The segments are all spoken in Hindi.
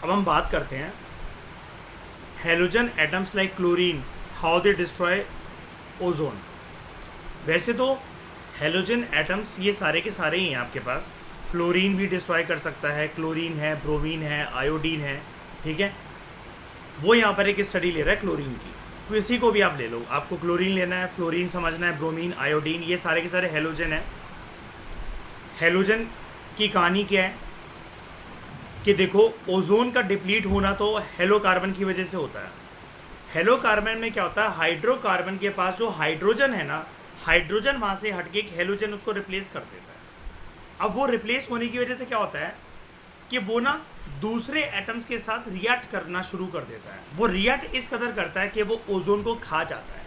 अब हम बात करते हैं halogen atoms like chlorine, how they destroy ozone. वैसे तो हेलोजन एटम्स ये सारे के सारे ही हैं आपके पास। फ्लोरीन भी डिस्ट्रॉय कर सकता है, क्लोरीन है, ब्रोमीन है, आयोडीन है, ठीक है। वो यहाँ पर एक स्टडी ले रहा है क्लोरीन की, तो इसी को भी आप ले लो। आपको क्लोरीन लेना है, फ्लोरीन समझना है, ब्रोमीन, आयोडीन, ये सारे के सारे हेलोजन है। हेलोजन की कहानी क्या है कि देखो, ओजोन का डिप्लीट होना तो हेलो कार्बन की वजह से होता है। हेलो कार्बन में क्या होता है, हाइड्रोकार्बन के पास जो हाइड्रोजन है ना, हाइड्रोजन वहाँ से हटके एक हेलोजन उसको रिप्लेस कर देता है। अब वो रिप्लेस होने की वजह से क्या होता है कि वो ना दूसरे एटम्स के साथ रिएक्ट करना शुरू कर देता है। वो रिएक्ट इस कदर करता है कि वो ओजोन को खा जाता है,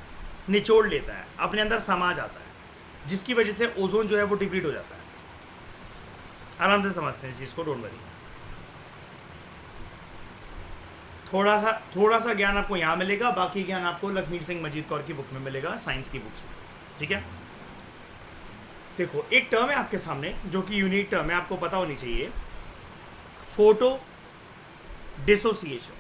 निचोड़ लेता है, अपने अंदर समा जाता है, जिसकी वजह से ओजोन जो है वो डिप्लीट हो जाता है। आराम से समझते हैं इस चीज़ को, डोंट वरी। थोड़ा सा ज्ञान आपको यहाँ मिलेगा, बाकी ज्ञान आपको लखमीर सिंह मजीद कौर की बुक में मिलेगा, साइंस की बुक्स में, ठीक है। देखो, एक टर्म है आपके सामने जो कि यूनिक टर्म है, आपको पता होनी चाहिए, फोटो डिसोसिएशन।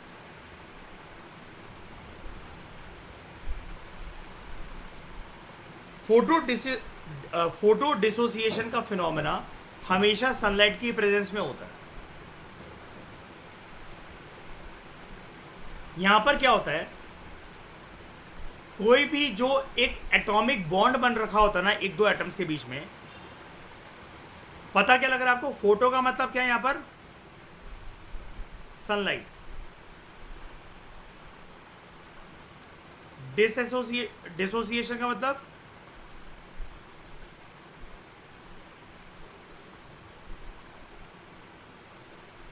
फोटो डिसोसिएशन का फिनोमेना हमेशा सनलाइट की प्रेजेंस में होता है। यहां पर क्या होता है, कोई भी जो एक एटॉमिक बॉन्ड बन रखा होता है ना एक दो एटम्स के बीच में, पता क्या लग रहा है आपको? फोटो का मतलब क्या है यहां पर? सनलाइट। डिसोसिएशन का मतलब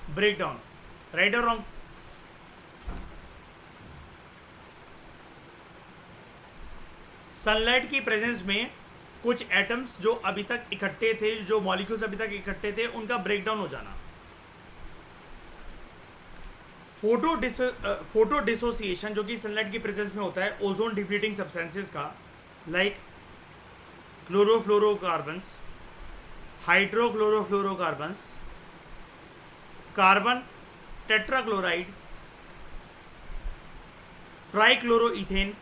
ब्रेक डाउन। राइट और रॉन्ग? सनलाइट की प्रेजेंस में कुछ एटम्स जो अभी तक इकट्ठे थे, जो मॉलिक्यूल्स अभी तक इकट्ठे थे, उनका ब्रेकडाउन हो जाना। फोटो डिसोसिएशन जो कि सनलाइट की प्रेजेंस में होता है ओजोन डिप्लीटिंग सब्सटेंसेस का, like chlorofluorocarbons, hydrochlorofluorocarbons, carbon tetrachloride, trichloroethane,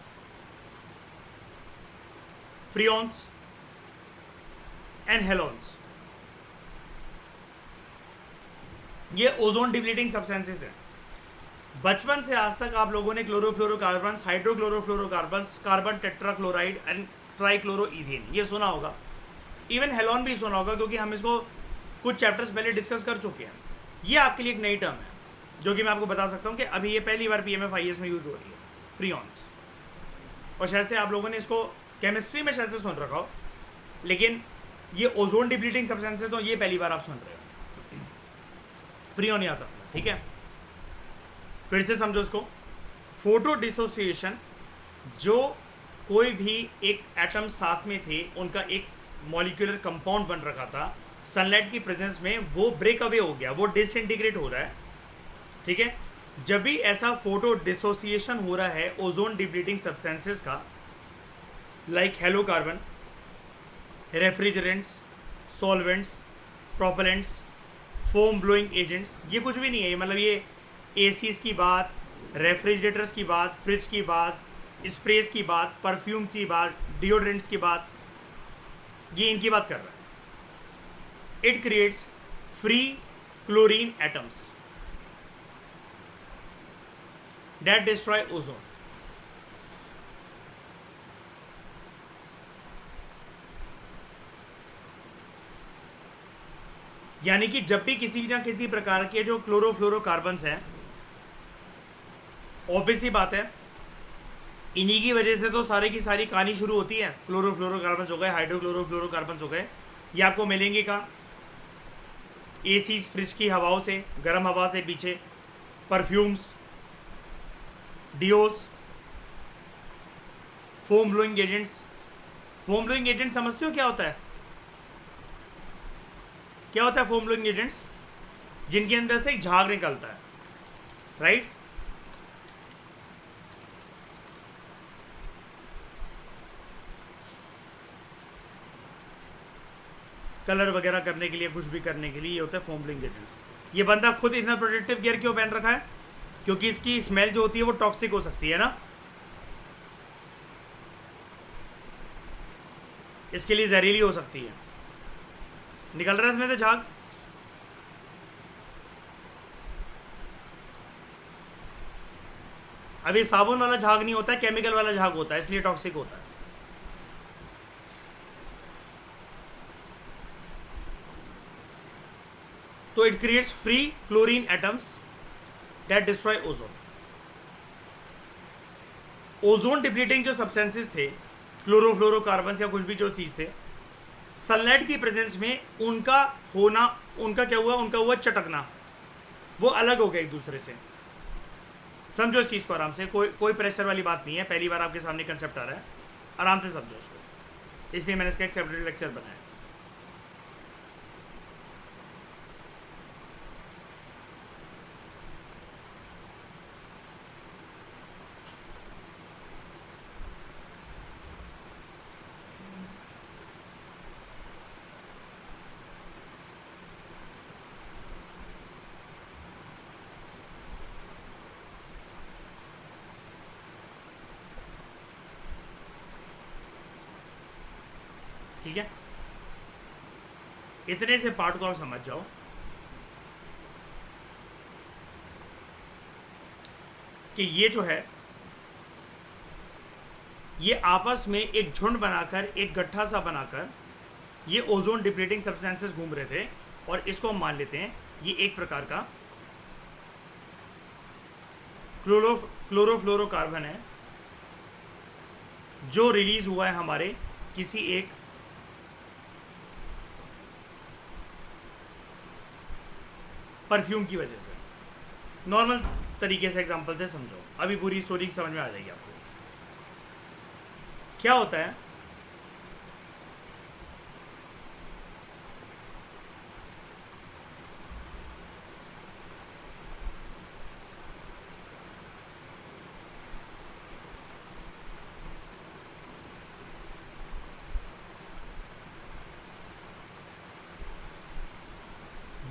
freons and halons, ये ओजोन डिप्लीटिंग सब्सटेंसेस हैं। बचपन से आज तक आप लोगों ने chlorofluorocarbons, hydrochlorofluorocarbons, carbon tetrachloride and trichloroethane ये सुना होगा। इवन हेलोन भी सुना होगा, क्योंकि हम इसको कुछ चैप्टर्स पहले डिस्कस कर चुके हैं। ये आपके लिए एक नई टर्म है जो कि मैं आपको बता सकता हूँ कि अभी ये पहली बार PMFIS में यूज हो रही है, फ्रियोन्स। और शायद से आप लोगों ने इसको केमिस्ट्री में शायद से सुन रखा हो, लेकिन ये ओजोन डिप्लीटिंग सब्सटेंसेस तो ये पहली बार आप सुन रहे हो। फ्रियोन याद रखना, ठीक है। फिर से समझो इसको। फोटो डिसोसिएशन, जो कोई भी एक एटम साथ में थे, उनका एक मॉलिक्यूलर कंपाउंड बन रखा था, सनलाइट की प्रेजेंस में वो ब्रेक अवे हो गया, वो डिसइंटीग्रेट हो रहा है, ठीक है। जब भी ऐसा फोटो डिसोसिएशन हो रहा है ओजोन डिप्लीटिंग सब्सटेंसेस का, like hello carbon, refrigerants, solvents, propellants, foam blowing agents, ये कुछ भी नहीं है, मतलब ये एसीज की बात, रेफ्रिजरेटर्स की बात, फ्रिज की बात, स्प्रेस की बात, परफ्यूम की बात, डिओड्रेंट्स की बात, ये इनकी बात कर रहा है। It creates free chlorine atoms that destroy ozone. यानी कि जब भी किसी ना किसी प्रकार के जो क्लोरोफ्लोरोकार्बन्स हैं, ऑब्वियस ही बात है, इन्हीं की वजह से तो सारी की सारी कहानी शुरू होती है। क्लोरोफ्लोरोकार्बन्स हो गए, हाइड्रोक्लोरोफ्लोरोकार्बन्स हो गए, ये आपको मिलेंगे कहाँ? एसीज, फ्रिज की हवाओं से, गर्म हवा से पीछे, perfumes, deos, foam blowing agents. Foam blowing agent समझते हो क्या होता है? क्या होता है फोम ब्लोइंग एजेंट्स? जिनके अंदर से एक झाग निकलता है, राइट। कलर वगैरह करने के लिए, कुछ भी करने के लिए, ये होता है फोम ब्लिंग एजेंट्स। ये बंदा खुद इतना प्रोटेक्टिव गियर क्यों पहन रखा है? क्योंकि इसकी स्मेल जो होती है वो टॉक्सिक हो सकती है ना, इसके लिए जहरीली हो सकती है। निकल रहा है इसमें से झाग। अब ये साबुन वाला झाग नहीं होता है, केमिकल वाला झाग होता है, इसलिए टॉक्सिक होता है। तो it creates free chlorine atoms that destroy ozone. Ozone depleting जो सब्सटेंसेस थे, क्लोरोफ्लोरोकार्बन या कुछ भी जो चीज थे, सनलाइट की प्रेजेंस में उनका होना, उनका क्या हुआ, उनका हुआ चटकना, वो अलग हो गया एक दूसरे से। समझो इस चीज को आराम से, कोई प्रेशर वाली बात नहीं है, पहली बार आपके सामने कंसेप्ट आ रहा है, आराम से समझो उसको, इसलिए मैंने इसका एक सेपरेट लेक्चर बनाया। ठीक है, इतने से पार्ट को आप समझ जाओ कि ये जो है, ये आपस में एक झुंड बनाकर, एक गट्ठा सा बनाकर ये ओजोन डिप्लीटिंग सब्सटेंसेस घूम रहे थे, और इसको हम मान लेते हैं ये एक प्रकार का क्लोरोफ्लोरोकार्बन है जो रिलीज हुआ है हमारे किसी एक परफ्यूम की वजह से। नॉर्मल तरीके से एग्जांपल से समझो, अभी पूरी स्टोरी समझ में आ जाएगी आपको। क्या होता है,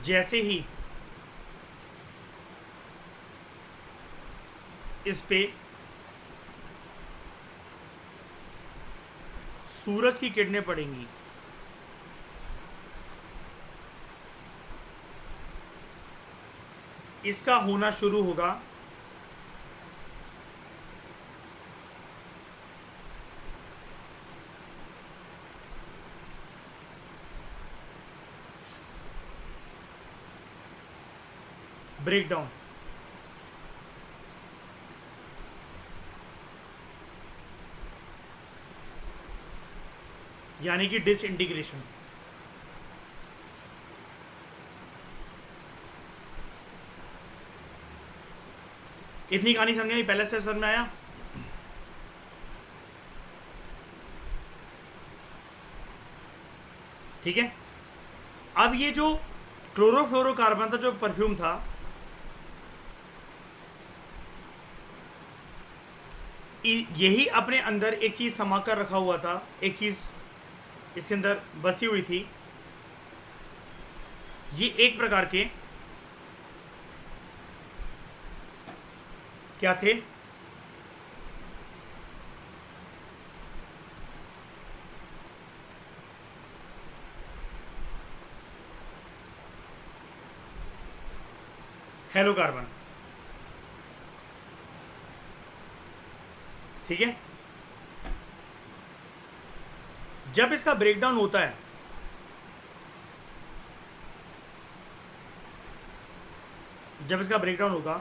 जैसे ही इस पे सूरज की किरणें पड़ेंगी, इसका होना शुरू होगा ब्रेकडाउन। यानी कि डिसइंटीग्रेशन। इतनी कहानी समझ आई, पहला स्टेप समझ में आया? ठीक है, अब ये जो क्लोरोफ्लोरोकार्बन था, जो परफ्यूम था, यही अपने अंदर एक चीज समा कर रखा हुआ था, एक चीज इसके अंदर बसी हुई थी। ये एक प्रकार के क्या थे, हेलोकार्बन। ठीक है, जब इसका ब्रेकडाउन होता है, जब इसका ब्रेकडाउन होगा,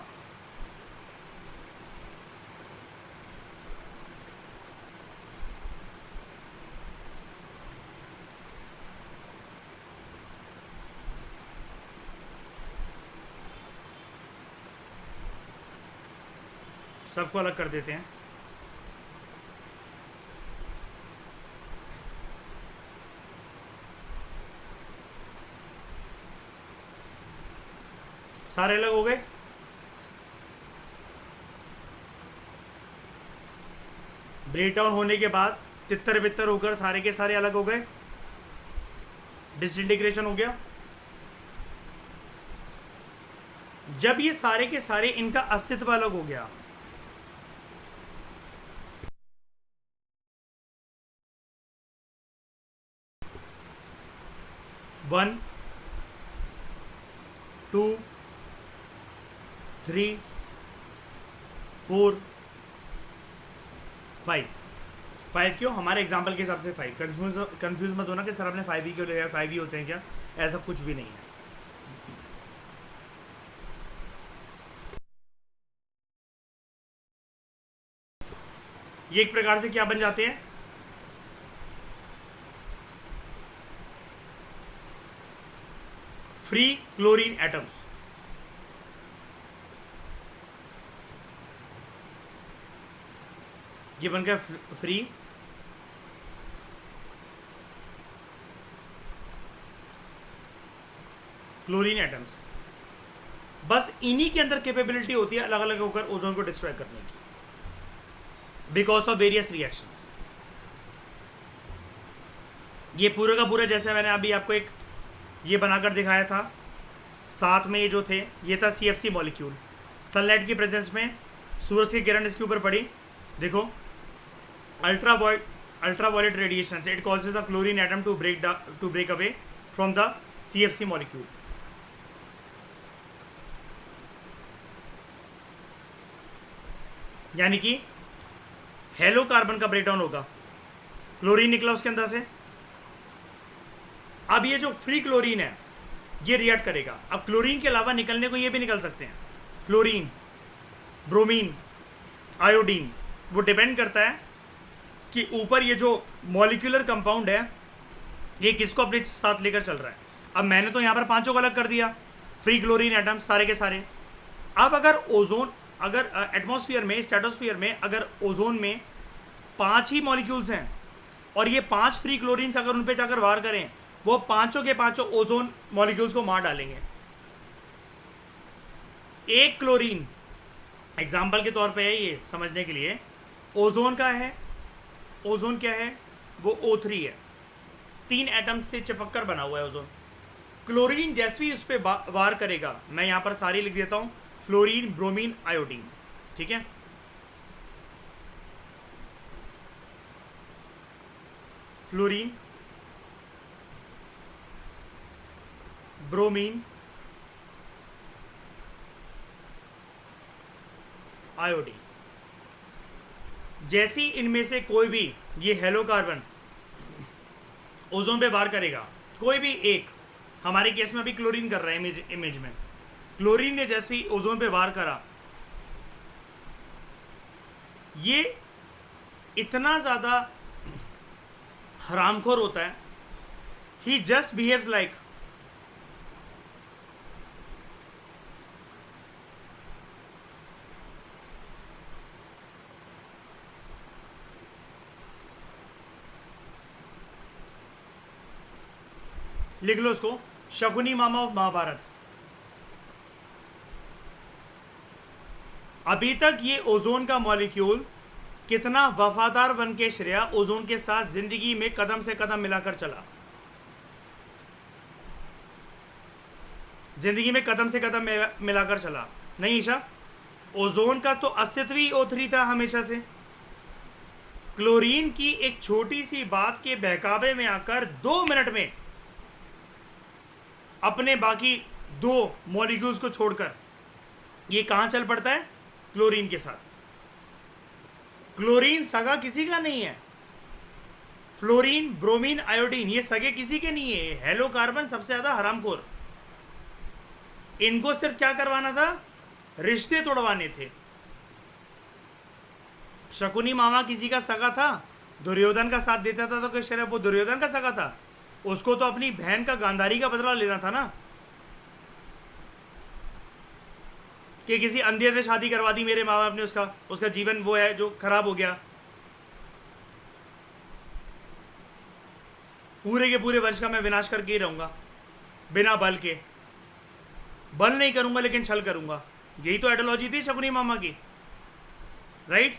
सबको अलग कर देते हैं। सारे अलग हो गए। ब्रेकडाउन होने के बाद तितर बितर होकर सारे के सारे अलग हो गए। डिसइंटीग्रेशन हो गया। जब ये सारे के सारे इनका अस्तित्व अलग हो गया, one, two, three, four, five. Five क्यों? हमारे एग्जाम्पल के हिसाब से फाइव। कंफ्यूज मत होना कि सर आपने फाइव ही क्यों लिया, फाइव ही होते हैं क्या? ऐसा कुछ भी नहीं है। ये एक प्रकार से क्या बन जाते हैं? Free chlorine atoms. ये बन गया फ्री क्लोरीन एटम्स। बस इन्हीं के अंदर कैपेबिलिटी होती है अलग अलग होकर ओजोन को डिस्ट्रॉय करने की, बिकॉज ऑफ वेरियस रिएक्शंस। ये पूरे का पूरा जैसे मैंने अभी आपको एक ये बनाकर दिखाया था, साथ में ये जो थे ये था CFC मॉलिक्यूल। सनलाइट की प्रेजेंस में सूरज की किरण इसके ऊपर पड़ी, देखो अल्ट्रावायलेट रेडिएशन से it causes the chlorine atom to break away from the CFC molecule. यानी कि हेलो कार्बन का ब्रेकडाउन होगा, क्लोरीन निकला उसके अंदर से। अब ये जो फ्री क्लोरीन है ये रिएक्ट करेगा। अब क्लोरीन के अलावा निकलने को ये भी निकल सकते हैं, फ्लोरीन, ब्रोमीन, आयोडीन। वो डिपेंड करता है कि ऊपर ये जो मॉलिक्यूलर कंपाउंड है ये किसको अपने साथ लेकर चल रहा है। अब मैंने तो यहाँ पर पांचों को अलग कर दिया, फ्री क्लोरीन एटम सारे के सारे। अब अगर एटमॉस्फेयर में, स्ट्रेटोस्फेयर में अगर ओजोन में 5 ही मॉलिक्यूल्स हैं और ये 5 फ्री क्लोरीन्स अगर उन पे जाकर वार करें, वो पांचों के पांचों ओजोन मॉलिक्यूल्स को मार डालेंगे। एक क्लोरीन एग्जाम्पल के तौर पे है ये समझने के लिए, ओजोन का है, ओजोन क्या है? वो O3 है, 3 एटम्स से चिपक कर बना हुआ है ओजोन। क्लोरीन जैसे ही उस पर वार करेगा, मैं यहां पर सारी लिख देता हूं, फ्लोरीन, ब्रोमीन, आयोडीन, ठीक है। Fluorine, bromine, iodine. जैसी इनमें से कोई भी ये हेलो कार्बन ओजोन पे वार करेगा, कोई भी एक, हमारे केस में अभी क्लोरीन कर रहा है इमेज में, क्लोरीन ने जैसे ही ओजोन पे वार करा, ये इतना ज्यादा हरामखोर होता है, ही जस्ट बिहेव्स लाइक लिख लो उसको, शकुनी मामा ऑफ महाभारत। अभी तक ये ओजोन का मॉलिक्यूल कितना वफादार बन के श्रेया ओजोन के साथ जिंदगी में कदम से कदम मिलाकर चला, जिंदगी में कदम से कदम मिलाकर चला। नहीं ईशा, ओजोन का तो अस्तित्व ही O3 था हमेशा से। क्लोरीन की एक छोटी सी बात के बहकावे में आकर 2 मिनट में अपने बाकी 2 मॉलिक्यूल्स को छोड़कर ये कहां चल पड़ता है? क्लोरीन के साथ। क्लोरीन सगा किसी का नहीं है, फ्लोरीन, ब्रोमीन, आयोडीन ये सगे किसी के नहीं है। हेलो कार्बन सबसे ज्यादा हरामखोर, इनको सिर्फ क्या करवाना था? रिश्ते तोड़वाने थे। शकुनी मामा किसी का सगा था, दुर्योधन का साथ देता था, तो क्या शर्म वो दुर्योधन का सगा था? उसको तो अपनी बहन का गांधारी का बदला लेना था ना, कि किसी अंधे से शादी करवा दी मेरे माँ बाप ने, उसका जीवन वो है जो खराब हो गया। पूरे के पूरे वंश का मैं विनाश करके ही रहूंगा, बिना बल के। बल नहीं करूंगा लेकिन छल करूंगा। यही तो आइडियोलॉजी थी शकुनी मामा की, राइट?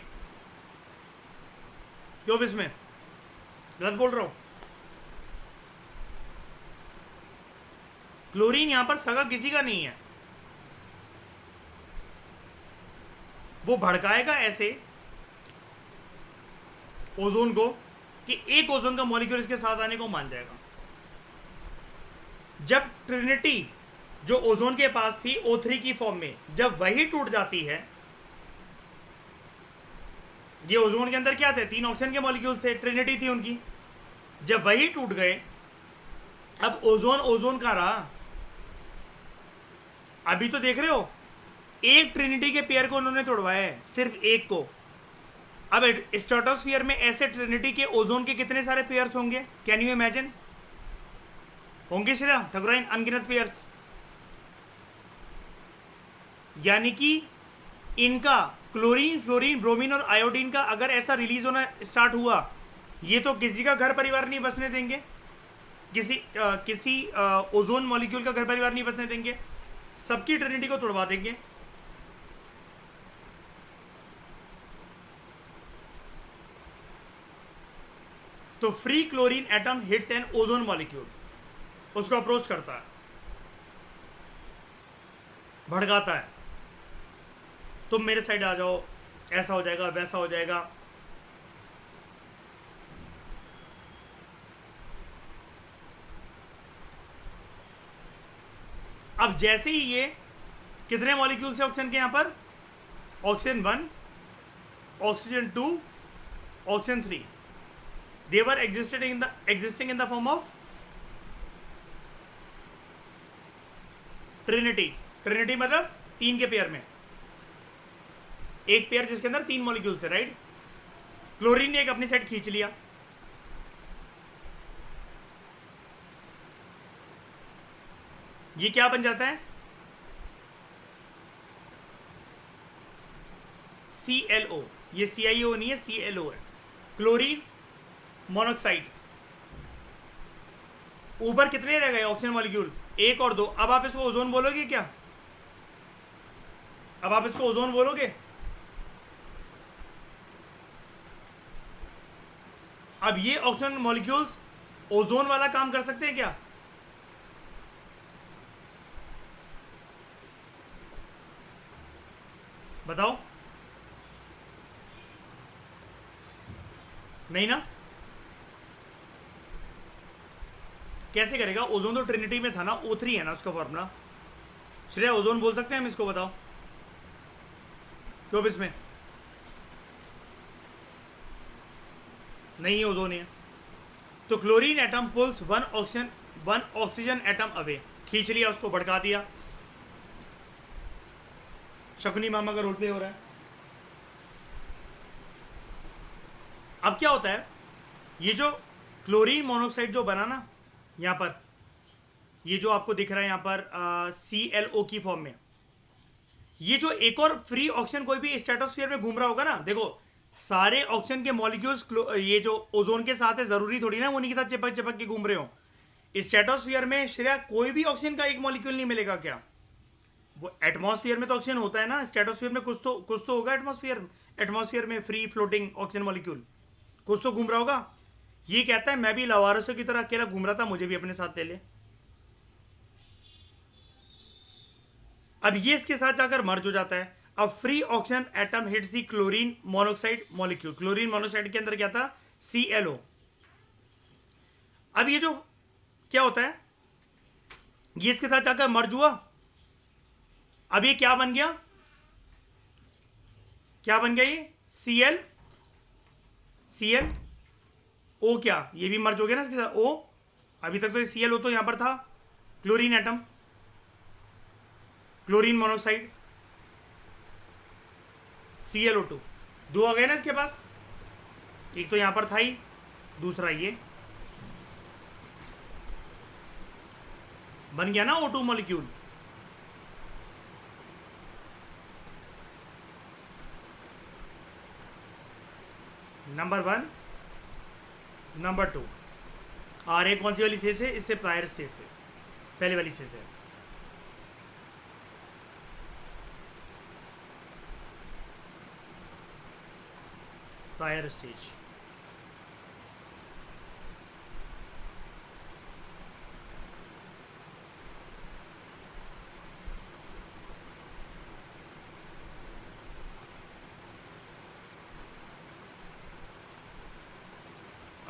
क्यों इसमें गलत बोल रहा हूं? क्लोरीन यहां पर सगा किसी का नहीं है। वो भड़काएगा ऐसे ओजोन को कि एक ओजोन का मॉलिक्यूल इसके साथ आने को मान जाएगा। जब ट्रिनिटी जो ओजोन के पास थी O3 की फॉर्म में, जब वही टूट जाती है, ये ओजोन के अंदर क्या थे, 3 ऑक्सीजन के मॉलिक्यूल से, ट्रिनिटी थी उनकी, जब वही टूट गए, अब ओजोन ओजोन का रहा। अभी तो देख रहे हो एक ट्रिनिटी के पेयर को उन्होंने तोड़वाया है, सिर्फ एक को। अब स्ट्रेटोस्फीयर में ऐसे ट्रिनिटी के ओजोन के कितने सारे पेयर्स होंगे, कैन यू इमेजिन? होंगे श्रेया ठकुराइन, अनगिनत पेयर्स। यानी कि इनका क्लोरीन, फ्लोरीन, ब्रोमीन और आयोडीन का अगर ऐसा रिलीज होना स्टार्ट हुआ, ये तो किसी का घर परिवार नहीं बसने देंगे, किसी ओजोन मॉलिक्यूल का घर परिवार नहीं बसने देंगे, सबकी ट्रिनिटी को तोड़वा देंगे। तो free chlorine atom hits an ozone molecule, उसको अप्रोच करता है, भड़काता है, तुम मेरे साइड आ जाओ, ऐसा हो जाएगा, वैसा हो जाएगा। अब जैसे ही ये कितने मॉलिक्यूल्स है ऑक्सीजन के यहां पर, oxygen 1, oxygen 2, oxygen 3, they were existing in the form of Trinity. Trinity मतलब 3 के पेयर में, एक पेयर जिसके अंदर 3 मॉलिक्यूल है, राइट। क्लोरीन ने एक अपनी साइड खींच लिया, ये क्या बन जाता है, ClO। ये CiO नहीं है, ClO है, क्लोरीन मोनोक्साइड। ऊपर कितने रह गए ऑक्सीजन मॉलिक्यूल, 1 और 2। अब आप इसको ओजोन बोलोगे क्या, अब आप इसको ओजोन बोलोगे? अब ये ऑक्सीजन मॉलिक्यूल्स ओजोन वाला काम कर सकते हैं क्या? बताओ, नहीं ना। कैसे करेगा, ओजोन तो ट्रिनिटी में था ना, O3 है ना उसका फॉर्मूला। श्रेया ओजोन बोल सकते हैं हम इसको, बताओ क्यों? इसमें नहीं, ओजोन है। तो chlorine atom pulls one oxygen atom away, खींच लिया उसको, भड़का दिया। शकुनी मामा का रोल प्ले हो रहा है। अब क्या होता है, ये जो क्लोरीन मोनोक्साइड जो बना ना यहां पर, ये जो आपको दिख रहा है यहां पर ClO की फॉर्म में, ये जो एक और फ्री ऑक्सीजन कोई भी स्ट्रेटोस्फीयर में घूम रहा होगा ना, देखो सारे ऑक्सीजन के मॉलिक्यूल्स ये जो ओजोन के साथ है, जरूरी थोड़ी ना वो उन्हीं के साथ चिपक चिपक के घूम रहे हो। स्ट्रेटोस्फीयर में श्रेया कोई भी ऑक्सीजन का एक मॉलिक्यूल नहीं मिलेगा क्या? वो एटमॉस्फेयर में तो ऑक्सीजन होता है ना, स्ट्रेटोस्फीयर में कुछ तो होगा। एटमॉस्फेयर में फ्री फ्लोटिंग ऑक्सीजन मॉलिक्यूल कुछ तो घूम रहा होगा। ये कहता है मैं भी लवारसों की तरह अकेला घूम रहा था, मुझे भी अपने साथ ले ले। अब ये इसके साथ जाकर मर्ज हो जाता है। अब free oxygen atom hits the chlorine monoxide molecule. Chlorine monoxide के अंदर क्या था, ClO। अब ये जो क्या होता है, ये इसके साथ जाकर मर्ज हुआ। अब ये क्या बन गया, क्या बन गया, ये ClO। क्या ये भी मर्ज हो गया ना इसके साथ O। अभी तक तो ClO तो यहां पर था, chlorine atom, chlorine monoxide, ClO2, 2 आ गए ना इसके पास। एक तो यहां पर था ही, दूसरा ये बन गया ना O2 मॉलिक्यूल। Number 1, number 2। और एक कौन सी वाली स्टेज है, इससे प्रायर स्टेज से, पहले वाली स्टेज है। Prior stage.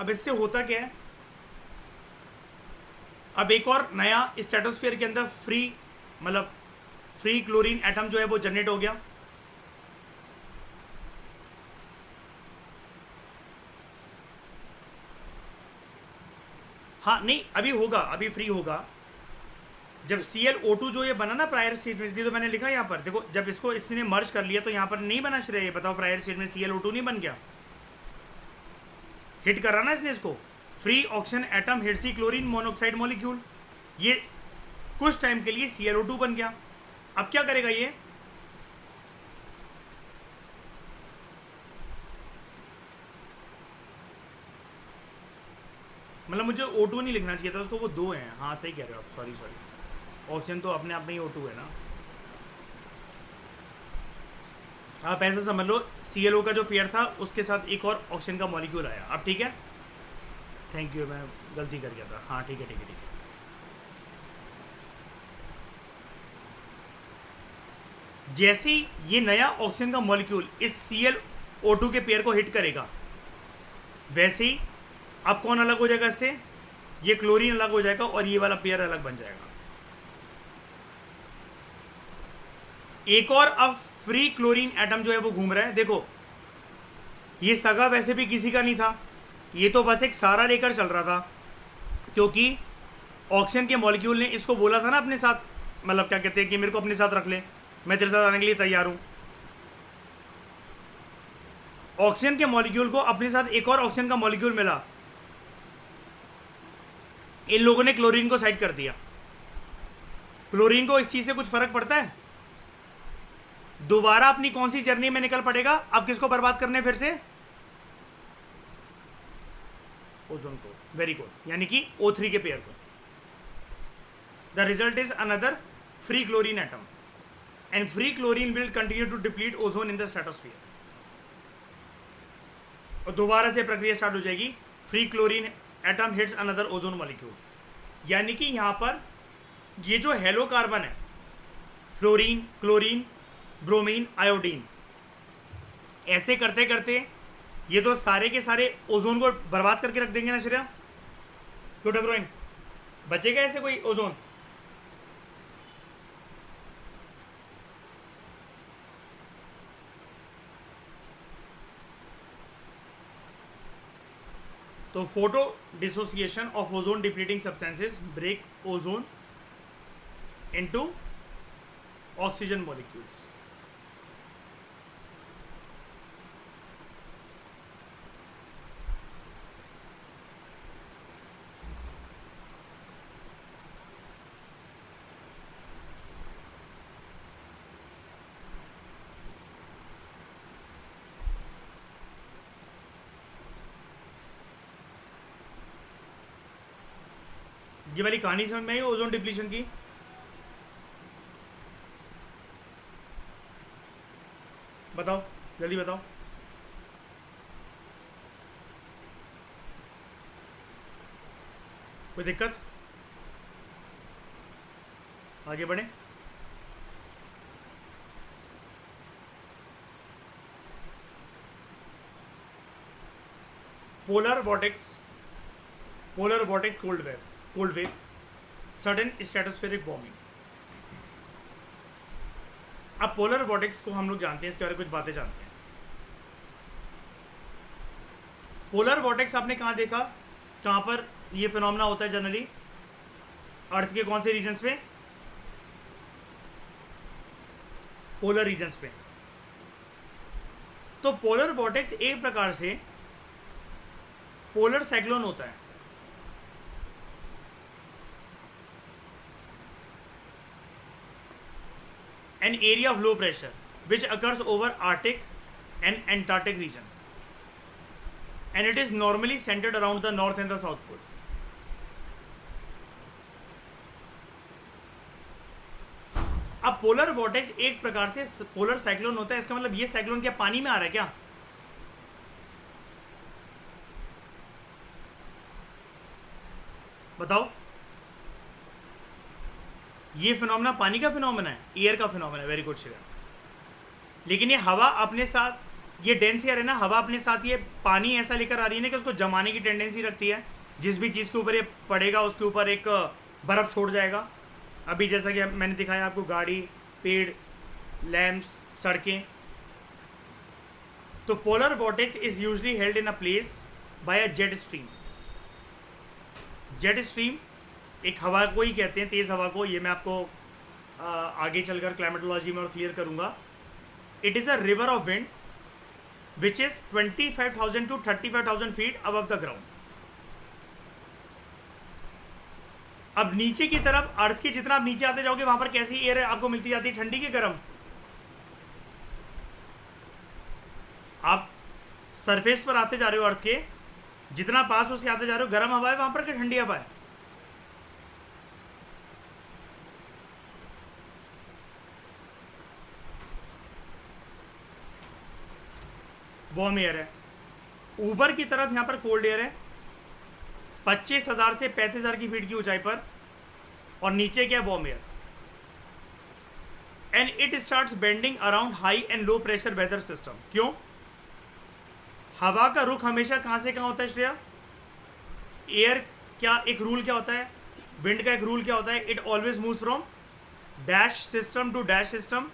अब इससे होता क्या है, अब एक और नया स्ट्रेटोस्फीयर के अंदर फ्री क्लोरीन एटम जो है वो जनरेट हो गया। हाँ नहीं, अभी होगा, अभी फ्री होगा जब ClO2 जो ये बना ना प्रायर स्टेट में, इसलिए तो मैंने लिखा यहाँ पर देखो, जब इसको इसने मर्ज कर लिया तो यहाँ पर नहीं बना श्रेय, बताओ प्रायर स्टेट में ClO2 नहीं बन गया, हिट कर रहा ना इसने इसको, free oxygen atom hits the chlorine monoxide molecule, ये कुछ टाइम के लिए ClO2 बन गया। अब क्या करेगा ये, मतलब मुझे O2 नहीं लिखना चाहिए था उसको, वो दो हैं, हाँ सही कह रहे हो आप, सॉरी ऑक्सीजन तो अपने आप में ही O2 है ना। आप ऐसा समझ लो ClO का जो पेयर था उसके साथ एक और ऑक्सीजन का मॉलिक्यूल आया। अब ठीक है, थैंक यू, मैं गलती कर गया था, हाँ ठीक है ठीक है ठीक है। जैसे ही ये नया ऑक्सीजन का मॉलिक्यूल इस ClO2 के पेयर को हिट करेगा, वैसे ही अब कौन अलग हो जाएगा इससे, ये क्लोरीन अलग हो जाएगा और ये वाला पेयर अलग बन जाएगा। एक और अब फ्री क्लोरीन एटम जो है वो घूम रहा है, देखो ये सगा वैसे भी किसी का नहीं था, ये तो बस एक सहारा लेकर चल रहा था, क्योंकि ऑक्सीजन के मॉलिक्यूल ने इसको बोला था ना अपने साथ, मतलब क्या कहते हैं कि मेरे को अपने साथ रख ले, मैं तेरे साथ आने के लिए तैयार हूं। ऑक्सीजन के मॉलिक्यूल को अपने साथ एक और ऑक्सीजन का मॉलिक्यूल मिला, इन लोगों ने क्लोरीन को साइड कर दिया। क्लोरीन को इस चीज से कुछ फर्क पड़ता है, दोबारा अपनी कौन सी जर्नी में निकल पड़ेगा, अब किसको बर्बाद करने फिर से, ओजोन को, वेरी गुड, यानी कि O3 के पेयर को। The result is another free chlorine atom and free chlorine will continue to deplete ozone in the stratosphere. और दोबारा से प्रक्रिया स्टार्ट हो जाएगी, free chlorine atom hits another ozone molecule, यानी कि यहां पर ये जो हेलो कार्बन है, फ्लोरीन, क्लोरीन, ब्रोमीन, आयोडीन, ऐसे करते करते ये तो सारे के सारे ओजोन को बर्बाद करके रख देंगे ना श्रेया, क्यों टकरोइन, बचेगा ऐसे कोई ओजोन? तो photodissociation of ozone depleting substances break ozone into oxygen molecules. ये वाली कहानी समझ में आई ओजोन डिप्लीशन की? बताओ जल्दी बताओ। कोई दिक्कत? आगे बढ़े। Polar vortex cold wave sudden stratospheric warming. अब पोलर वॉर्टेक्स को हम लोग जानते हैं, इसके बारे में कुछ बातें जानते हैं। पोलर वॉर्टेक्स आपने कहाँ देखा, कहाँ पर ये फिनोमेना होता है जनरली? अर्थ के कौन से रीजन्स पे? पोलर रीजन्स पे। तो पोलर वॉर्टेक्स एक प्रकार से पोलर साइक्लोन होता है। An area of low pressure which occurs over Arctic and Antarctic region, and it is normally centered around the North and the South Pole. अब पोलर वॉर्टेक्स एक प्रकार से पोलर साइक्लोन होता है। इसका मतलब ये साइक्लोन क्या पानी में आ रहा है क्या? बताओ। ये फिनोमेना पानी का फिनोमेना है, एयर का फिनोमेना है। Very good Shiva. लेकिन ये हवा अपने साथ ये डेंस एयर है ना, हवा अपने साथ ये पानी ऐसा लेकर आ रही है ना कि उसको जमाने की टेंडेंसी रखती है। जिस भी चीज़ के ऊपर ये पड़ेगा उसके ऊपर एक बर्फ़ छोड़ जाएगा। अभी जैसा कि मैंने दिखाया आपको, गाड़ी, पेड़, लैंप्स, सड़कें। तो polar vortex is usually held in a place by a jet stream. Jet stream एक हवा को ही कहते हैं, तेज़ हवा को। ये मैं आपको आगे चलकर क्लाइमेटोलॉजी में और क्लियर करूंगा। It is a river of wind which is 25,000 to 35,000 feet above the ground. अब नीचे की तरफ, अर्थ के जितना आप नीचे आते जाओगे वहां पर कैसी एयर आपको मिलती जाती है, ठंडी की गर्म? आप सरफेस पर आते जा रहे हो, अर्थ के जितना पास उससे आते जा रहे हो, गर्म हवा है वहां पर कि ठंडी हवा है? वार्म एयर है। ऊपर की तरफ यहां पर कोल्ड एयर है 25,000 से 35,000 की फीट की ऊंचाई पर, और नीचे क्या है, warm air. And it starts bending around high and low pressure weather system. क्यों? हवा का रुख हमेशा कहां से कहां होता है श्रेया? एयर क्या एक रूल क्या होता है, विंड का एक रूल क्या होता है? It always moves from dash system to dash system,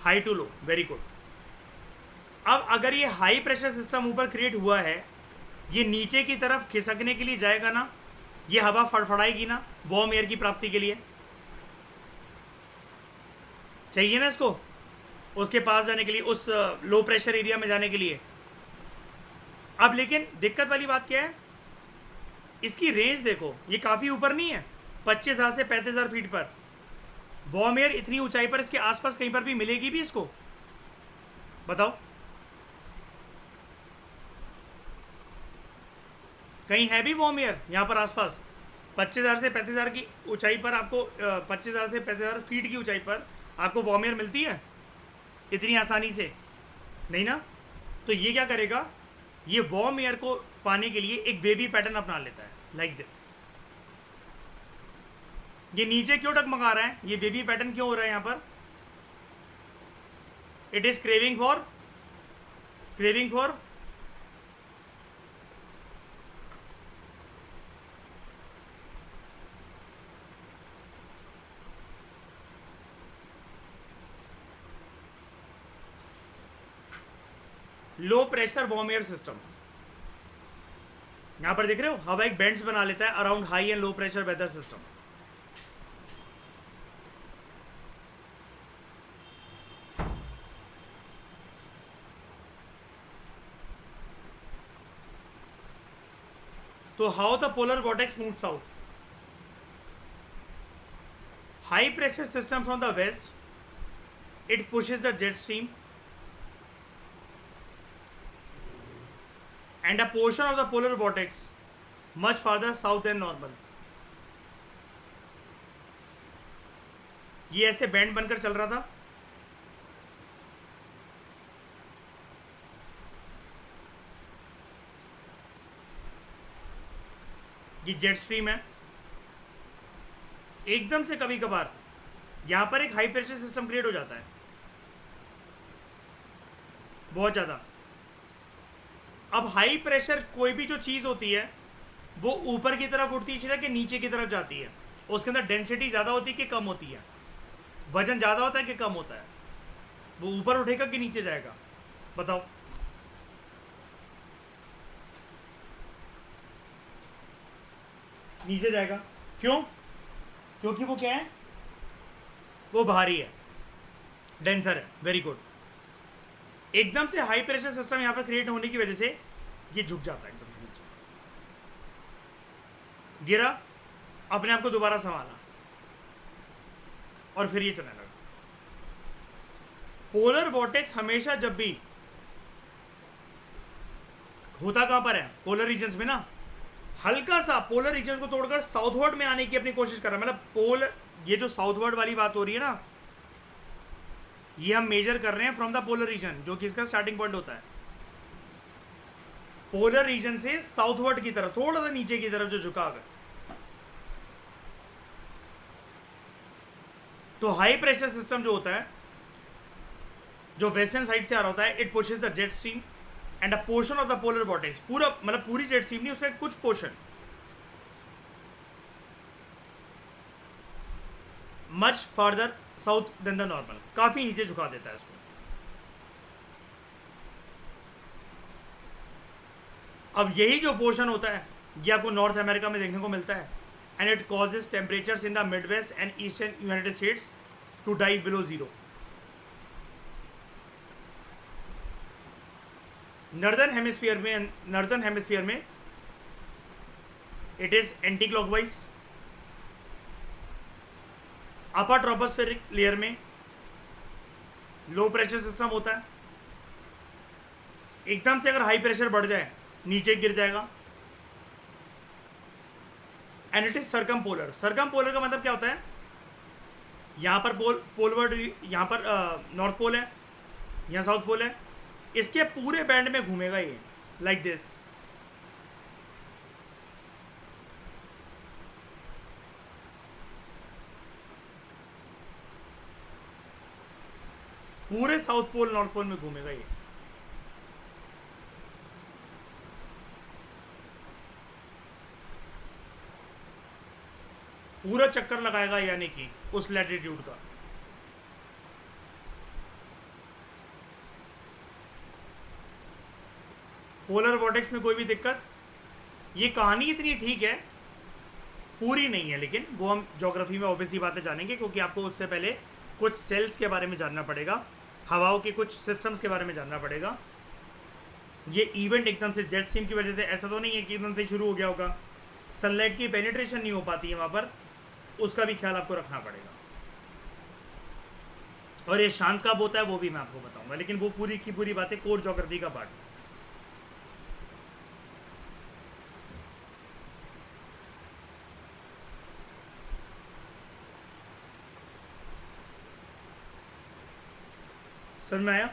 high to low. Very good. अब अगर ये हाई प्रेशर सिस्टम ऊपर क्रिएट हुआ है, ये नीचे की तरफ खिसकने के लिए जाएगा ना, ये हवा फड़फड़ाएगी ना वार्म एयर की प्राप्ति के लिए। चाहिए ना इसको उसके पास जाने के लिए, उस लो प्रेशर एरिया में जाने के लिए। अब लेकिन दिक्कत वाली बात क्या है, इसकी रेंज देखो, ये काफ़ी ऊपर नहीं है, 25,000 से 35,000 फीट पर। वार्म एयर इतनी ऊंचाई पर इसके आसपास कहीं पर भी मिलेगी भी इसको? बताओ, कहीं है भी वार्म एयर यहाँ पर आसपास? 25,000 से 35,000 की ऊंचाई पर आपको 25,000 से 35,000 फीट की ऊंचाई पर आपको वार्म एयर मिलती है इतनी आसानी से? नहीं ना। तो ये क्या करेगा, ये वार्म एयर को पाने के लिए एक वेवी पैटर्न अपना लेता है, लाइक दिस। ये नीचे क्यों डगमगा रहा है, ये वेवी पैटर्न क्यों हो रहा है यहाँ पर? It is craving for low pressure warm air system. यहां पर देख रहे हो, हवा एक बेंड्स बना लेता है around high and low pressure weather system. तो how the polar vortex move south? High pressure system from the west, it pushes the jet stream and a portion of the polar vortex much farther south than normal। ये ऐसे बैंड बनकर चल रहा था, ये जेट स्ट्रीम है। एकदम से कभी कभार यहां पर एक हाई प्रेशर सिस्टम क्रिएट हो जाता है, बहुत ज़्यादा। अब हाई प्रेशर कोई भी जो चीज़ होती है वो ऊपर की तरफ उठती है कि नीचे की तरफ जाती है, उसके अंदर डेंसिटी ज़्यादा होती है कि कम होती है, वजन ज़्यादा होता है कि कम होता है? वो ऊपर उठेगा कि नीचे जाएगा? बताओ। नीचे जाएगा। क्यों? क्योंकि वो क्या है, वो भारी है, डेंसर है। Very good. एकदम से हाई प्रेशर सिस्टम यहां पर क्रिएट होने की वजह से ये झुक जाता है, एकदम नीचे गिरा, अपने आप को दोबारा संभाला और फिर ये चलने लगा। पोलर वॉर्टेक्स हमेशा जब भी होता कहां पर है, पोलर रीजन्स में ना, हल्का सा पोलर रीजन को तोड़कर साउथवर्ड में आने की अपनी कोशिश कर रहा है। मतलब पोल, ये जो साउथवर्ड वाली बात हो रही है ना, ये हम मेजर कर रहे हैं फ्रॉम द पोलर रीजन, जो कि इसका स्टार्टिंग पॉइंट होता है। पोलर रीजन से साउथवर्ड की तरफ, थोड़ा सा नीचे की तरफ जो झुका हुआ है। तो हाई प्रेशर सिस्टम जो होता है जो वेस्टर्न साइड से आ रहा होता है, it pushes the jet stream and a portion of the polar vortex, पूरा मतलब पूरी जेट स्ट्रीम नहीं, उसका कुछ portion much farther south than the normal, काफी नीचे झुका देता है इसको। अब यही जो पोर्शन होता है ये आपको नॉर्थ अमेरिका में देखने को मिलता है, and it causes temperatures in the Midwest and eastern United States to dive below zero. Northern hemisphere में it is anticlockwise. Upper tropospheric layer में लो प्रेशर सिस्टम होता है, एकदम से अगर हाई प्रेशर बढ़ जाए नीचे गिर जाएगा। And it is circumpolar. Circumpolar का मतलब क्या होता है, यहां पर पोलवर्ड, यहां पर नॉर्थ पोल है, यहां साउथ पोल है, इसके पूरे बैंड में घूमेगा ये लाइक दिस। पूरे साउथ पोल नॉर्थ पोल में घूमेगा ये। पूरा चक्कर लगाएगा यानी कि उस लैटिट्यूड का। पोलर वॉर्टेक्स में कोई भी दिक्कत, ये कहानी इतनी ठीक है, पूरी नहीं है, लेकिन वो हम ज्योग्राफी में ऑब्वियसली बातें जानेंगे, क्योंकि आपको उससे पहले कुछ सेल्स के बारे में जानना पड़ेगा, हवाओं के कुछ सिस्टम्स के बारे में जानना पड़ेगा। ये इवेंट एकदम से जेट स्ट्रीम की वजह से ऐसा तो नहीं है कि एकदम से शुरू हो गया होगा, सनलाइट की पेनिट्रेशन नहीं हो पाती है वहाँ पर, उसका भी ख्याल आपको रखना पड़ेगा। और ये शांत कब होता है वो भी मैं आपको बताऊंगा, लेकिन वो पूरी की पूरी बातें कोर ज्योग्राफी का पार्ट है। समझ में आया?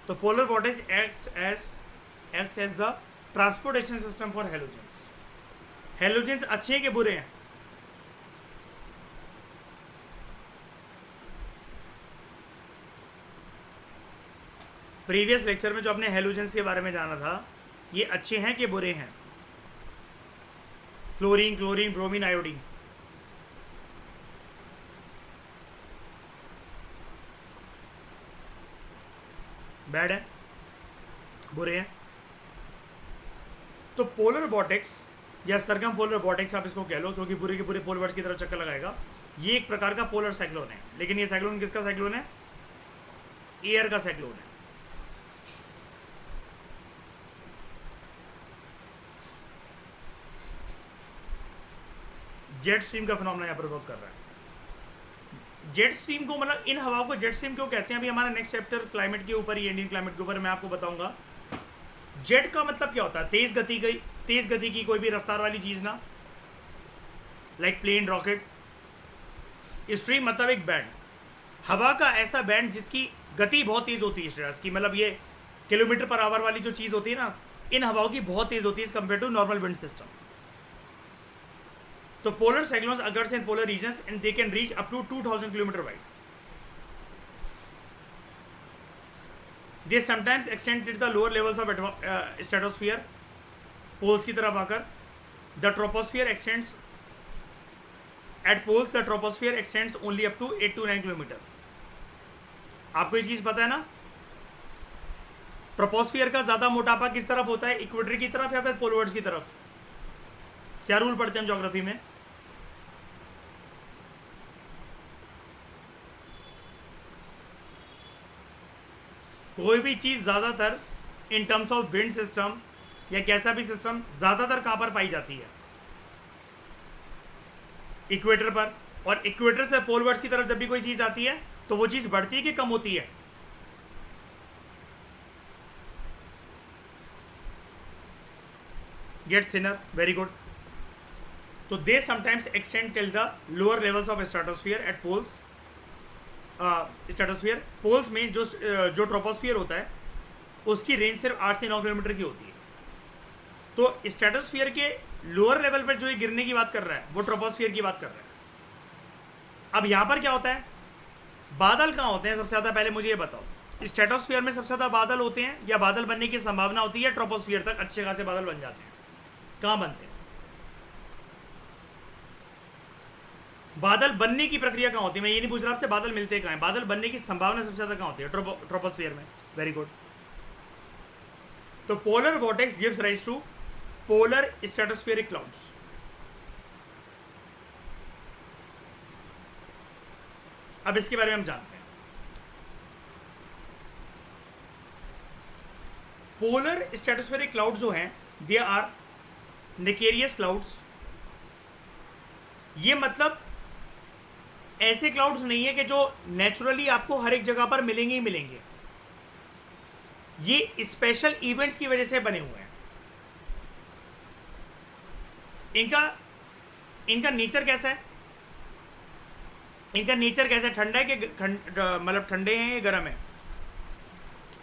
तो polar vortex acts as the transportation system for halogens. Halogens अच्छे हैं कि बुरे हैं? प्रीवियस लेक्चर में जो आपने हेलोजेंस के बारे में जाना था, ये अच्छे हैं कि बुरे हैं? Fluorine, chlorine, bromine, iodine, bad है, बुरे हैं? तो पोलर वॉर्टेक्स या सरकम पोलर वॉर्टेक्स आप इसको कह लो, क्योंकि पूरे के पूरे पोलवर्ड्स की तरफ चक्कर लगाएगा। ये एक प्रकार का पोलर साइक्लोन है, लेकिन ये साइक्लोन किसका साइक्लोन है? एयर का साइक्लोन है। जेट स्ट्रीम का फिनोमेना यहाँ पर वर्क कर रहा है। जेट स्ट्रीम को, मतलब इन हवाओं को जेट स्ट्रीम क्यों कहते हैं, अभी हमारा नेक्स्ट चैप्टर क्लाइमेट के ऊपर ही, इंडियन क्लाइमेट के ऊपर मैं आपको बताऊंगा। जेट का मतलब क्या होता है? तेज गति की कोई भी रफ्तार वाली चीज ना, लाइक प्लेन, रॉकेट। स्ट्रीम मतलब एक बैंड, हवा का ऐसा बैंड जिसकी गति बहुत तेज होती है इसकी, मतलब ये किलोमीटर पर आवर वाली जो चीज होती है ना, इन हवाओं की बहुत तेज होती है compare to normal wind system. तो polar cyclones occurs in polar regions and they can reach up to 2000 km wide. They sometimes extend to the lower levels of stratosphere, poles की तरफ आकर। The troposphere extends at poles, the troposphere extends only up to 8 to 9 km. आपको ये चीज पता है ना? ट्रोपोस्फियर का ज्यादा मोटापा किस तरफ होता है, इक्वेटर की तरफ या फिर पोलवर्ड्स की तरफ? क्या रूल पढ़ते हैं ज्योग्राफी में? कोई भी चीज ज्यादातर in terms of wind system या कैसा भी सिस्टम ज्यादातर कहां पर पाई जाती है? इक्वेटर पर। और इक्वेटर से पोलवर्ड्स की तरफ जब भी कोई चीज आती है तो वो चीज बढ़ती है कि कम होती है? Gets thinner. Very good. तो they sometimes extend till the lower levels of stratosphere at poles. Stratosphere poles में जो ट्रोपोस्फियर होता है उसकी रेंज सिर्फ 8 से 9 किलोमीटर की होती है। तो स्ट्रेटोस्फीयर के लोअर लेवल पर जो ये गिरने की बात कर रहा है वो ट्रोपोस्फीयर की बात कर रहा है। अब यहां पर क्या होता है, बादल कहाँ होते हैं सबसे ज़्यादा, पहले मुझे ये बताओ, स्ट्रेटोस्फीयर में सबसे ज़्यादा बादल होते हैं या बादल बनने की संभावना होती है, ट्रोपोस्फीयर तक अच्छे खासे बादल बन जाते हैं? कहाँ बनते हैं बादल बनने की प्रक्रिया कहाँ होती है? मैं ये नहीं पूछ रहा आपसे बादल मिलते कहाँ हैं, बादल बनने की संभावना सबसे ज़्यादा कहाँ होती है? ट्रोपोस्फीयर में। Very good. तो polar vortex gives rise to polar stratospheric clouds. अब इसके बारे में हम जानते हैं। पोलर स्ट्रेटोस्फेरिक क्लाउड्स जो हैं दे आर नेकेरियस क्लाउड्स। ये मतलब ऐसे क्लाउड्स नहीं है कि जो नेचुरली आपको हर एक जगह पर मिलेंगे ही मिलेंगे, ये स्पेशल इवेंट्स की वजह से बने हुए हैं। इनका नेचर कैसा है? इनका नेचर कैसा है? ठंडा है कि मतलब ठंडे हैं या गर्म है?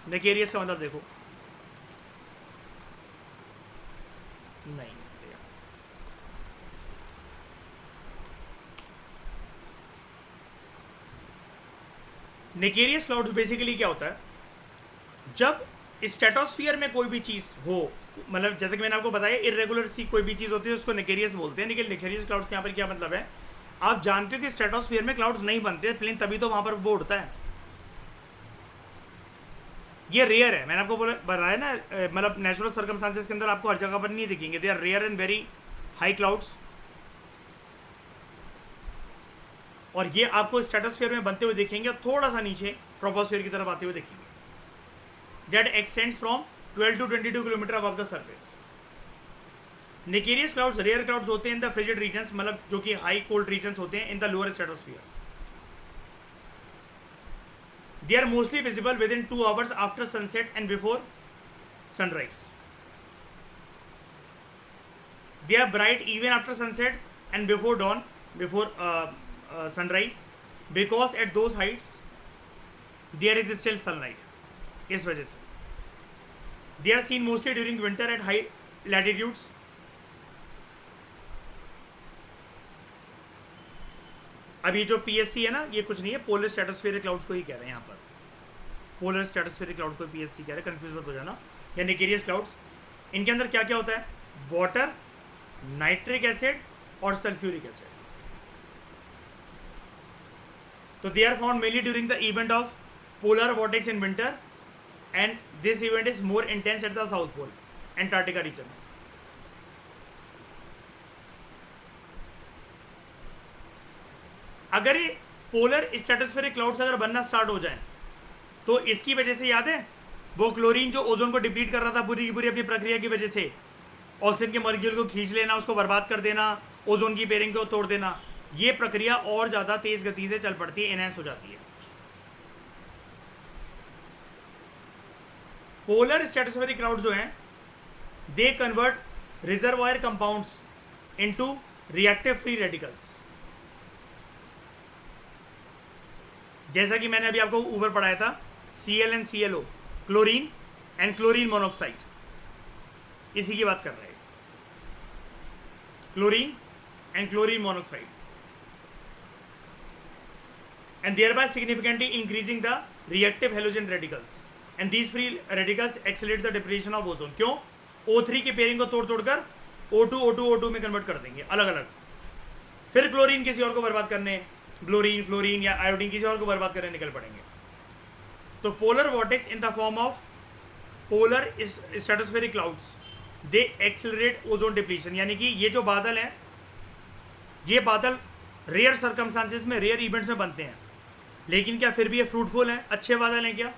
नेकेरियस का मतलब देखो, नहीं। नेकेरियस क्लाउड्स बेसिकली क्या होता है, जब स्ट्रेटोस्फीयर में कोई भी चीज़ हो, मतलब जैसे कि मैंने आपको बताया इरेगुलर सी कोई भी चीज़ होती है उसको नेकेरियस बोलते हैं। लेकिन नेकेरियस क्लाउड्स के यहाँ पर क्या मतलब है, आप जानते हो कि स्ट्रेटोस्फीयर में क्लाउड्स नहीं बनते प्लेन, तभी तो वहाँ पर वो उड़ता है। ये रेयर है, मैंने आपको बताया ना, मतलब नेचुरल सर्कमस्टांसेस के अंदर आपको हर जगह पर नहीं दिखेंगे। They are rare and very high clouds, और ये आपको स्ट्रेटोस्फीयर में बनते हुए दिखेंगे और थोड़ा सा नीचे ट्रोपोस्फीयर की तरफ आते हुए दिखेंगे। That extends from 12 to 22 kilometre above the surface. Nacreous clouds rare clouds होते हैं इन द फ्रिजिड रीजन्स, मतलब जो कि हाई कोल्ड रीजन्स होते हैं in the lower stratosphere. They are mostly visible within 2 hours after sunset and before sunrise. They are bright even after sunset and before dawn, before sunrise, because at those heights there is still sunlight। इस वजह से they are seen mostly during winter at high latitudes। अब ये जो PSC है ना, ये कुछ नहीं है, पोलर स्ट्रेटोस्फेरिक क्लाउड्स को ही कह रहे हैं यहाँ पर। पोलर स्ट्रेटोस्फेरिक क्लाउड्स को PSC कह रहे हैं, कंफ्यूज मत हो जाना। या नेकेरियस क्लाउड्स, इनके अंदर क्या क्या होता है, वाटर, नाइट्रिक एसिड और sulphuric acid. So they are found mainly during the event of polar vortex in winter, and this event is more intense at the South Pole, Antarctica region। अगर ये पोलर स्ट्रेटोस्फेरिक क्लाउड्स अगर बनना स्टार्ट हो जाए तो इसकी वजह से, याद है वो क्लोरीन जो ओजोन को डिप्लीट कर रहा था पूरी की पूरी अपनी प्रक्रिया की वजह से, ऑक्सीजन के मॉलिक्यूल को खींच लेना, उसको बर्बाद कर देना, ओजोन की पेयरिंग को तोड़ देना, ये प्रक्रिया और ज़्यादा तेज गति से चल पड़ती है, एनहांस हो जाती है। पोलर स्ट्रेटोस्फेरिक क्लाउड जो हैं they convert reservoir compounds into reactive free radicals. जैसा कि मैंने अभी आपको ऊपर पढ़ाया था, Cl and ClO, chlorine and chlorine monoxide, इसी की बात कर रहे हैं, chlorine and chlorine monoxide, and thereby significantly increasing the reactive halogen radicals, and these free radicals accelerate the depletion of ozone। क्यों? O3 के पेयरिंग को तोड़ तोड़कर O2 O2 O2 में कन्वर्ट कर देंगे अलग अलग, फिर क्लोरीन किसी और को बर्बाद करने, ब्लोरीन, फ्लोरीन या आयोडीन किसी और को बर्बाद करने निकल पड़ेंगे। तो polar vortex in the form of polar stratospheric clouds they accelerate ozone depletion. यानी कि ये जो बादल हैं, ये बादल रेयर सर्कमस्टांसेस में, रेयर इवेंट्स में बनते हैं, लेकिन क्या फिर भी ये फ्रूटफुल हैं, अच्छे बादल हैं? क्या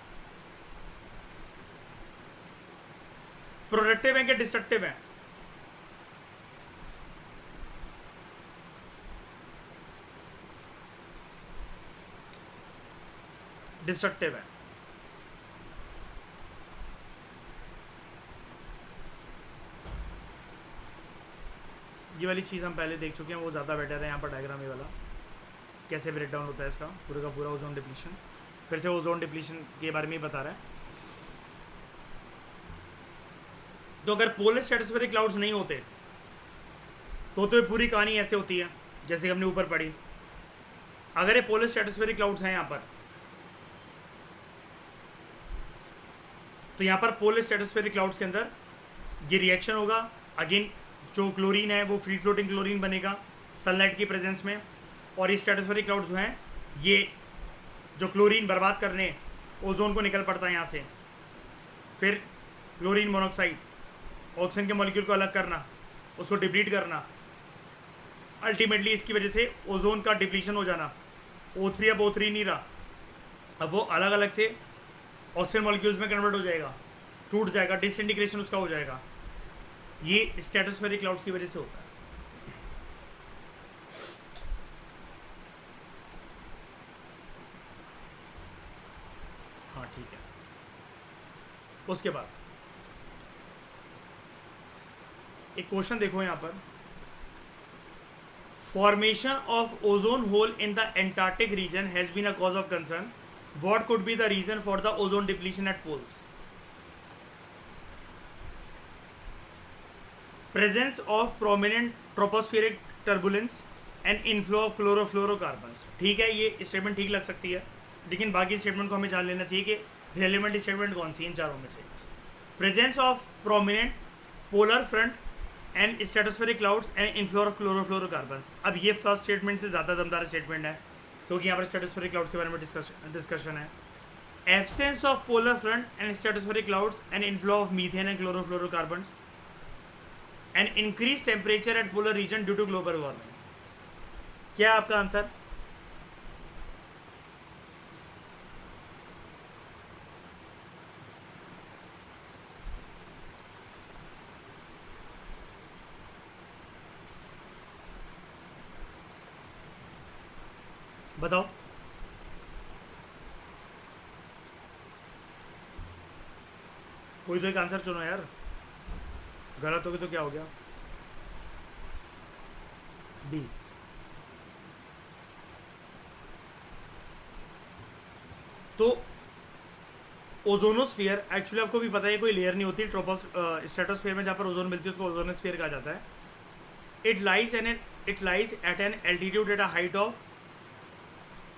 प्रोडक्टिव हैं, क्या डिस्ट्रक्टिव हैं? डिस्ट्रक्टिव है। ये वाली चीज़ हम पहले देख चुके हैं, वो ज़्यादा बेटर है। यहाँ पर डायग्राम ये वाला कैसे ब्रेक डाउन होता है इसका पूरे का पूरा ओजोन डिप्लीशन। फिर से ओजोन डिप्लीशन के बारे में ही बता रहा है। तो अगर पोलर स्ट्रेटोस्फेरिक क्लाउड्स नहीं होते तो ये पूरी कहानी ऐसे होती है जैसे हमने ऊपर पढ़ी। अगर ये पोलर स्ट्रेटोस्फेरिक क्लाउड्स हैं यहाँ पर, तो यहाँ पर पोलर स्ट्रेटोस्फेरिक क्लाउड्स के अंदर ये रिएक्शन होगा। अगेन जो क्लोरीन है वो फ्री फ्लोटिंग क्लोरीन बनेगा सनलाइट की प्रेजेंस में, और ये स्ट्रेटोस्फेरिक क्लाउड्स जो हैं ये जो क्लोरीन बर्बाद करने ओजोन को निकल पड़ता है यहाँ से, फिर क्लोरीन मोनोऑक्साइड ऑक्सीजन के मॉलिक्यूल को अलग करना, उसको डिप्लीट करना, अल्टीमेटली इसकी वजह से ओजोन का डिप्लीशन हो जाना। O3 अब O3 नहीं रहा, अब वो अलग अलग से ऑक्सीजन मॉलिक्यूल्स में कन्वर्ट हो जाएगा, टूट जाएगा, डिसइंटीग्रेशन उसका हो जाएगा। ये स्ट्रेटोस्फेरिक क्लाउड्स की वजह से होता है। हाँ ठीक है। उसके बाद एक क्वेश्चन देखो यहाँ पर, formation of ozone hole in the Antarctic region has been a cause of concern, what could be the reason for the ozone depletion at poles? Presence of prominent tropospheric turbulence and inflow of chlorofluorocarbons. ठीक है, ये स्टेटमेंट ठीक लग सकती है, लेकिन बाकी स्टेटमेंट को हमें जान लेना चाहिए कि रेलिवेंट स्टेटमेंट कौन सी इन चारों में से। Presence of prominent polar front and stratospheric clouds and inflow of chlorofluorocarbons. अब ये फर्स्ट स्टेटमेंट से ज़्यादा दमदार स्टेटमेंट है, क्योंकि यहाँ पर स्ट्रेटोस्फेरिक क्लाउड्स के बारे में डिस्कशन है। Absence of polar front and stratospheric clouds and inflow of methane and chlorofluorocarbons and increase temperature at polar region due to global warming. क्या है आपका आंसर? बताओ। कोई तो एक आंसर चुनो यार, गलत हो गया तो क्या हो गया? डी। तो ओजोनोस्फीयर एक्चुअली आपको भी पता है कोई लेयर नहीं होती स्ट्रेटोस्फीयर में, जहाँ पर ओजोन मिलती है उसको ओजोनोस्फीयर कहा जाता है। It lies at an altitude at a height of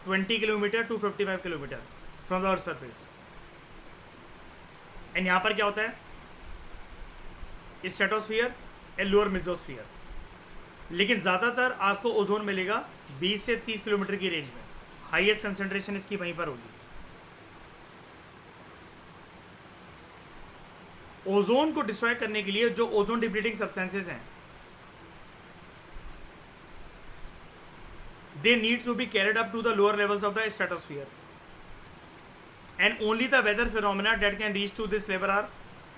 20 kilometre to 55 kilometre from the earth surface. And यहाँ पर क्या होता है? Stratosphere and lower mesosphere. लेकिन ज़्यादातर आपको ओजोन मिलेगा 20 से 30 किलोमीटर की रेंज में, हाईएस्ट कंसंट्रेशन इसकी वहीं पर होगी। ओजोन को डिस्ट्रॉय करने के लिए जो ओजोन डिप्लीटिंग सब्सटेंसेस हैं, they need to be carried up to the lower levels of the stratosphere, and only the weather phenomena that can reach to this level are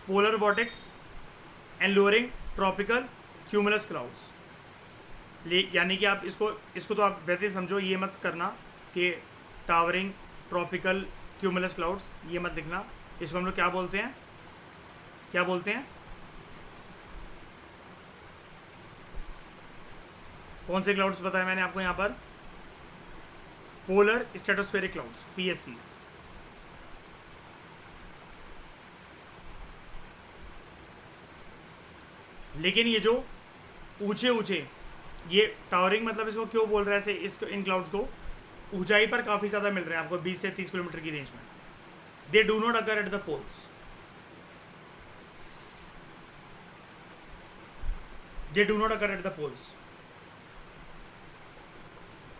polar vortex and lowering tropical cumulus clouds। यानी कि आप इसको तो आप वैसे समझो, ये मत करना कि टावरिंग ट्रॉपिकल क्यूमुलस क्लाउड्स, ये मत लिखना। इसको हम लोग क्या बोलते हैं? क्या बोलते हैं? कौन से क्लाउड्स बताए मैंने आपको यहाँ पर? Polar stratospheric clouds, PSCs। लेकिन ये जो ऊंचे ऊंचे, ये टावरिंग मतलब इसको क्यों बोल रहा है ऐसे, इसको इन क्लाउड्स को ऊंचाई पर काफ़ी ज़्यादा मिल रहे हैं आपको 20 से 30 किलोमीटर की रेंज में। They do not occur at the poles, they do not occur at the poles.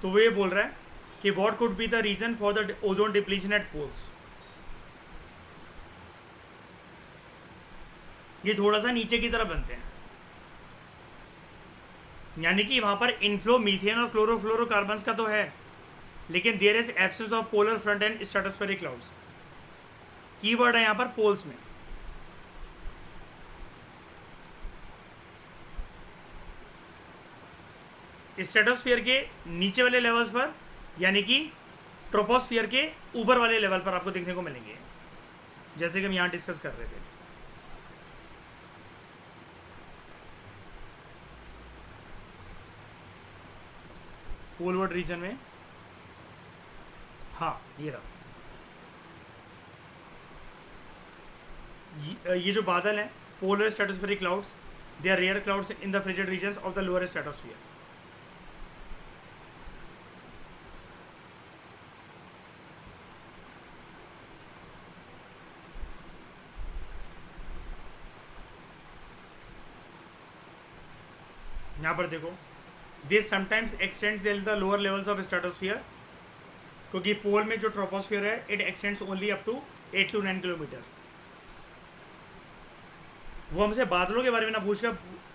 तो वो ये बोल रहा है कि what could be the reason for the ozone depletion at poles. ये थोड़ा सा नीचे की तरफ बनते हैं, यानी कि वहां पर इनफ्लो मीथेन और क्लोरोफ्लोरोकार्बन्स का तो है, लेकिन there is absence of polar front and stratospheric clouds. Keyword है यहां पर पोल्स में। स्ट्रेटोस्फीयर के नीचे वाले लेवल्स पर, यानी कि ट्रोपोस्फियर के ऊपर वाले लेवल पर आपको देखने को मिलेंगे, जैसे कि हम यहाँ डिस्कस कर रहे थे। पोलवर्ड रीजन में, हाँ ये रहा। ये जो बादल हैं polar stratospheric clouds. They are rare clouds in the frigid regions of the lower stratosphere. यहाँ पर देखो, they sometimes extend till the lower levels of stratosphere, क्योंकि पोल में जो ट्रोपोस्फियर है it extends only up to 8 to 9 kilometre. वो हमसे बादलों के बारे में ना पूछ कर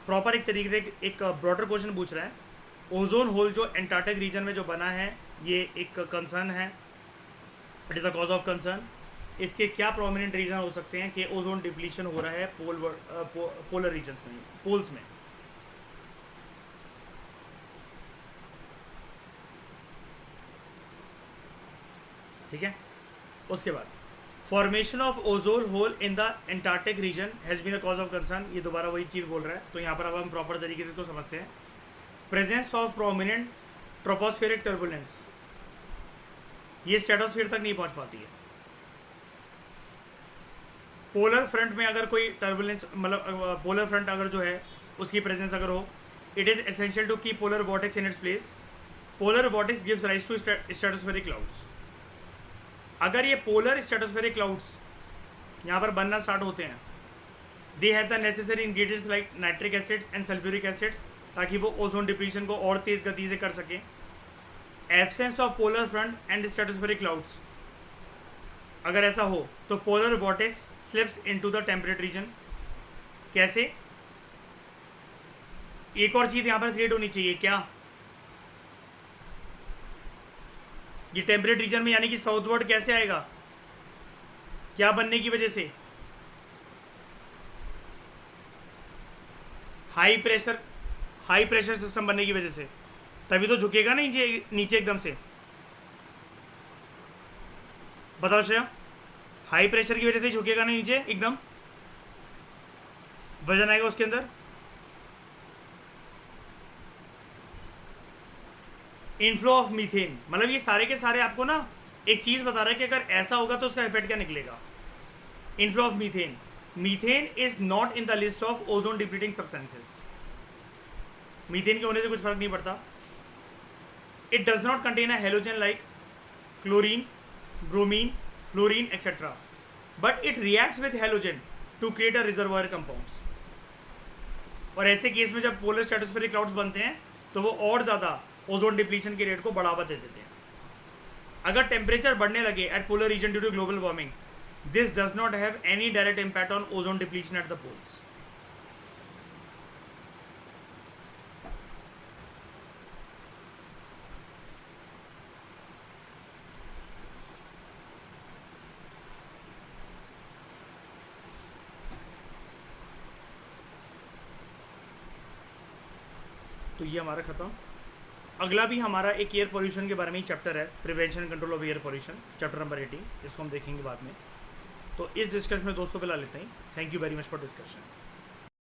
प्रॉपर एक तरीके से एक ब्रॉडर क्वेश्चन पूछ रहा है। ओजोन होल जो एंटार्क्टिक रीजन में जो बना है ये एक कंसर्न है, it is a cause of concern. इसके क्या प्रोमिनेंट रीजन हो सकते हैं कि ओजोन डिप्लीशन हो रहा है पोलर रीजन्स में, पोल्स में। ठीक है, उसके बाद formation of ozone hole in the Antarctic region has been a cause of concern. ये दोबारा वही चीज़ बोल रहा है, तो यहाँ पर अब हम प्रॉपर तरीके से इसको समझते हैं। Presence of prominent tropospheric turbulence, ये स्ट्रेटोस्फीयर तक नहीं पहुँच पाती है। पोलर फ्रंट में अगर कोई टर्बुलेंस, मतलब पोलर फ्रंट अगर जो है उसकी प्रेजेंस अगर हो, it is essential to keep polar vortex in its place. Polar vortex gives rise to stratospheric clouds. अगर ये पोलर स्ट्रेटोस्फेरिक क्लाउड्स यहाँ पर बनना स्टार्ट होते हैं, they have the necessary ingredients like nitric acids and sulphuric acids, ताकि वो ओजोन डिप्लीशन को और तेज़ गति से कर सकें। Absence of polar front and stratospheric clouds, अगर ऐसा हो तो polar vortex slips into the temperate region. कैसे? एक और चीज़ यहाँ पर क्रिएट होनी चाहिए, क्या? ये टेम्परेट रीजन में, यानी कि साउथवर्ड कैसे आएगा? क्या बनने की वजह से? हाई प्रेशर सिस्टम बनने की वजह से, तभी तो झुकेगा ना नीचे एकदम से। बताओ श्रेया, हाई प्रेशर की वजह से झुकेगा ना नीचे एकदम, वजन आएगा उसके अंदर। इनफ्लो ऑफ मीथेन, मतलब ये सारे के सारे आपको ना एक चीज़ बता रहा है कि अगर ऐसा होगा तो उसका इफेक्ट क्या निकलेगा। Inflow of methane, methane is not in the list of ozone depleting substances. Methane के होने से कुछ फर्क नहीं पड़ता। It does not contain a halogen like chlorine, bromine, fluorine etcetera, but it reacts with halogen to create a reservoir compounds. और ऐसे केस में जब पोलर स्ट्रेटोस्फेरिक क्लाउड्स बनते हैं तो वो और ज़्यादा ओजोन डिप्लीशन के रेट को बढ़ावा दे देते हैं। अगर टेम्परेचर बढ़ने लगे at polar region due to global warming, this does not have any direct impact on ozone depletion at the poles. तो ये हमारा खत्म। अगला भी हमारा एक एयर पोल्यूशन के बारे में ही चैप्टर है, prevention and control of air pollution, chapter number 18, इसको हम देखेंगे बाद में। तो इस डिस्कशन में दोस्तों फिलहाल इतना ही। Thank you very much for discussion.